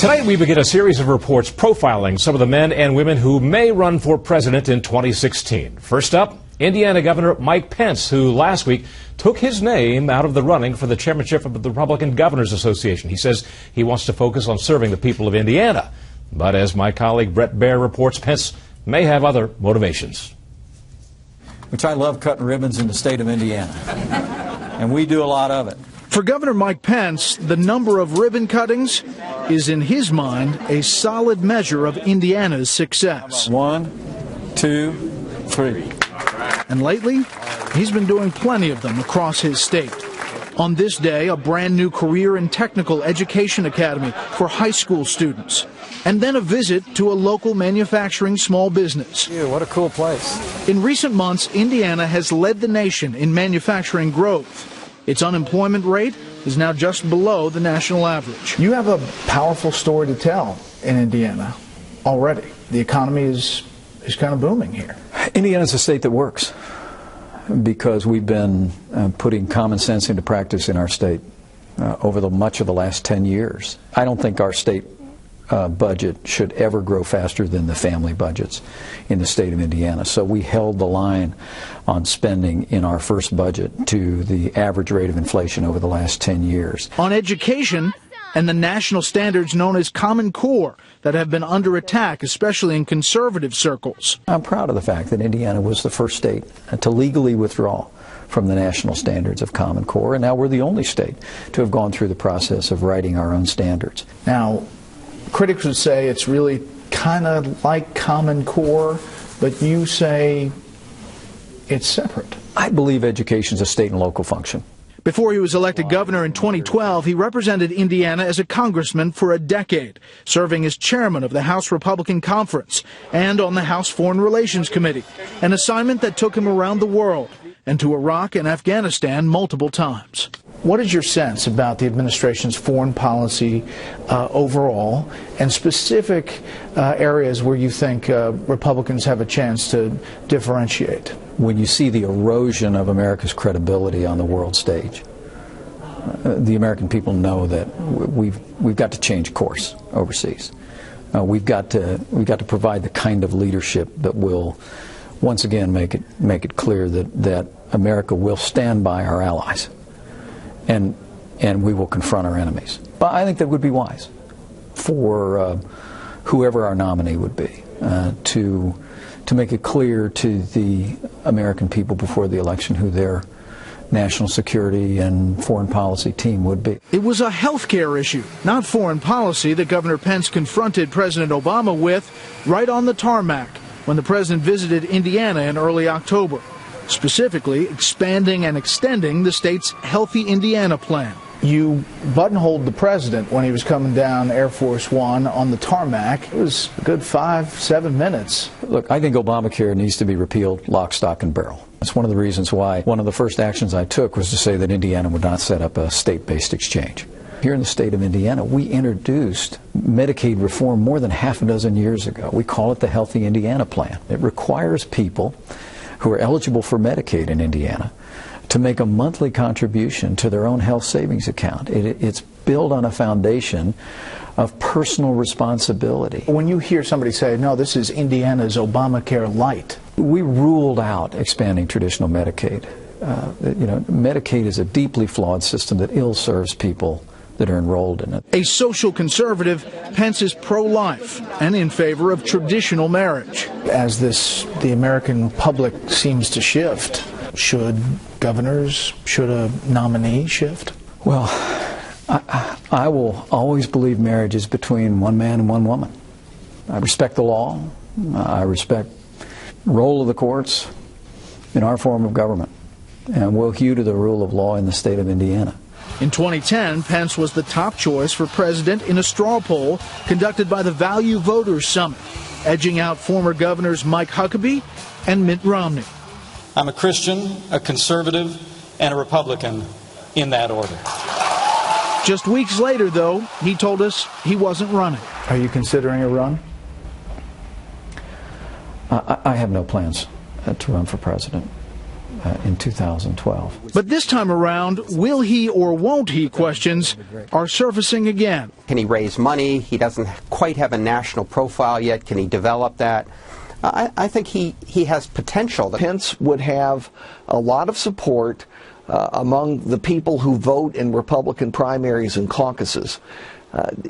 Tonight we begin a series of reports profiling some of the men and women who may run for president in 2016. First up, Indiana Governor Mike Pence, who last week took his name out of the running for the chairmanship of the Republican Governors Association. He says he wants to focus on serving the people of Indiana. But as my colleague Brett Baer reports, Pence may have other motivations. Which I love cutting ribbons in the state of Indiana. And we do a lot of it. For Governor Mike Pence, the number of ribbon cuttings is, in his mind, a solid measure of Indiana's success. 1, 2, 3. And lately, he's been doing plenty of them across his state. On this day, a brand new career and technical education academy for high school students. And then a visit to a local manufacturing small business. Ew, what a cool place. In recent months, Indiana has led the nation in manufacturing growth. Its unemployment rate is now just below the national average. You have a powerful story to tell in Indiana already. The economy is kind of booming here. Indiana's a state that works because we've been putting common sense into practice in our state over much of the last 10 years. I don't think our state budget should ever grow faster than the family budgets in the state of Indiana. So we held the line on spending in our first budget to the average rate of inflation over the last 10 years. On education and the national standards known as Common Core that have been under attack, especially in conservative circles. I'm proud of the fact that Indiana was the first state to legally withdraw from the national standards of Common Core, and now we're the only state to have gone through the process of writing our own standards. Now, critics would say it's really kind of like Common Core, but you say it's separate. I believe education is a state and local function. Before he was elected governor in 2012, he represented Indiana as a congressman for a decade, serving as chairman of the House Republican Conference and on the House Foreign Relations Committee, an assignment that took him around the world and to Iraq and Afghanistan multiple times. What is your sense about the administration's foreign policy overall, and specific areas where you think Republicans have a chance to differentiate? When you see the erosion of America's credibility on the world stage, the American people know that we've got to change course overseas. We've got to provide the kind of leadership that will once again make it clear that America will stand by our allies. And we will confront our enemies. But I think that would be wise for whoever our nominee would be to make it clear to the American people before the election who their national security and foreign policy team would be. It was a health care issue, not foreign policy, that Governor Pence confronted President Obama with right on the tarmac when the president visited Indiana in early October. Specifically, expanding and extending the state's Healthy Indiana plan. You buttonholed the president when he was coming down Air Force One on the tarmac. It was a good 5-7 minutes. Look, I think Obamacare needs to be repealed lock, stock, and barrel. That's one of the reasons why one of the first actions I took was to say that Indiana would not set up a state-based exchange. Here in the state of Indiana, we introduced Medicaid reform more than half a dozen years ago. We call it the Healthy Indiana Plan. It requires people who are eligible for Medicaid in Indiana to make a monthly contribution to their own health savings account. It's built on a foundation of personal responsibility. When you hear somebody say, no, this is Indiana's Obamacare light. We ruled out expanding traditional Medicaid. Medicaid is a deeply flawed system that ill serves people that are enrolled in it. A social conservative, Pence is pro-life and in favor of traditional marriage. As the American public seems to shift, should a nominee shift? Well, I will always believe marriage is between one man and one woman. I respect the law. I respect the role of the courts in our form of government. And we'll hew to the rule of law in the state of Indiana. In 2010, Pence was the top choice for president in a straw poll conducted by the Value Voters Summit, edging out former governors Mike Huckabee and Mitt Romney. I'm a Christian, a conservative, and a Republican in that order. Just weeks later, though, he told us he wasn't running. Are you considering a run? I have no plans to run for president. in 2012. But this time around, will he or won't he questions are surfacing again. Can he raise money? He doesn't quite have a national profile yet. Can he develop that? I think he has potential. Pence would have a lot of support among the people who vote in Republican primaries and caucuses.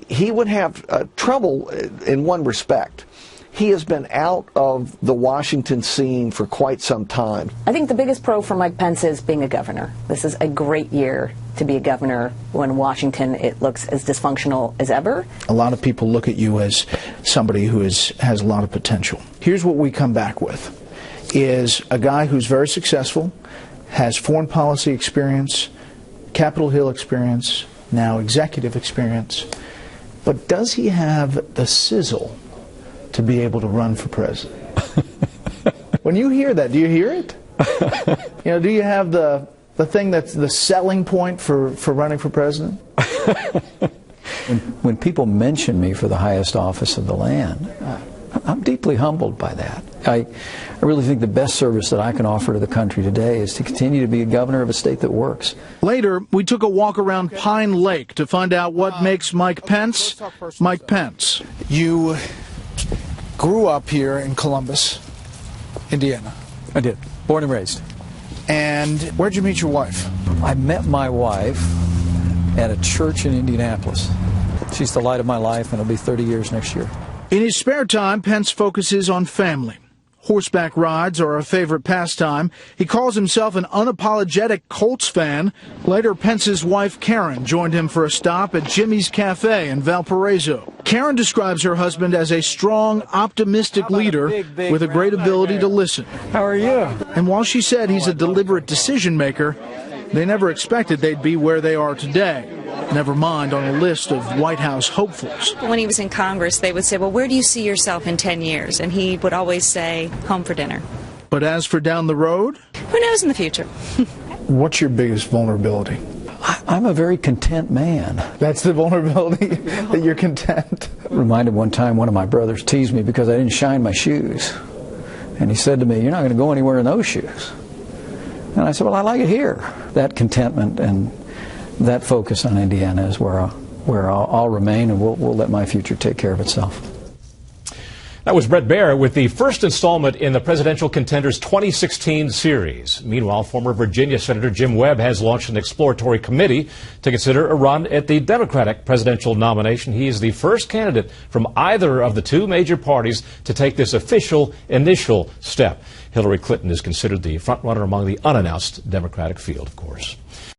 He would have trouble in one respect. He has been out of the Washington scene for quite some time. I think the biggest pro for Mike Pence is being a governor. This is a great year to be a governor when Washington, it looks as dysfunctional as ever. A lot of people look at you as somebody who has a lot of potential. Here's what we come back with, is a guy who's very successful, has foreign policy experience, Capitol Hill experience, now executive experience, but does he have the sizzle to be able to run for president? When you hear that, do you hear it? Do you have the thing that's the selling point for running for president? When people mention me for the highest office of the land, I'm deeply humbled by that. I really think the best service that I can offer to the country today is to continue to be a governor of a state that works. Later, we took a walk around Pine Lake to find out what makes Mike Pence Mike Pence. You grew up here in Columbus, Indiana. I did. Born and raised. And where'd you meet your wife? I met my wife at a church in Indianapolis. She's the light of my life, and it'll be 30 years next year. In his spare time, Pence focuses on family. Horseback rides are a favorite pastime. He calls himself an unapologetic Colts fan. Later, Pence's wife, Karen, joined him for a stop at Jimmy's Cafe in Valparaiso. Karen describes her husband as a strong, optimistic leader with a great ability to listen. How are you? And while she said he's a deliberate decision maker, they never expected they'd be where they are today. Never mind on a list of White House hopefuls. When he was in Congress, they would say, well, where do you see yourself in 10 years? And he would always say, home for dinner. But as for down the road? Who knows in the future? What's your biggest vulnerability? I'm a very content man. That's the vulnerability, that you're content? Reminded one time one of my brothers teased me because I didn't shine my shoes. And he said to me, you're not going to go anywhere in those shoes. And I said, well, I like it here. That contentment and that focus on Indiana is where I'll remain, and we'll let my future take care of itself. That was Brett Baer with the first installment in the Presidential Contenders 2016 series. Meanwhile, former Virginia Senator Jim Webb has launched an exploratory committee to consider a run at the Democratic presidential nomination. He is the first candidate from either of the two major parties to take this official initial step. Hillary Clinton is considered the frontrunner among the unannounced Democratic field, of course.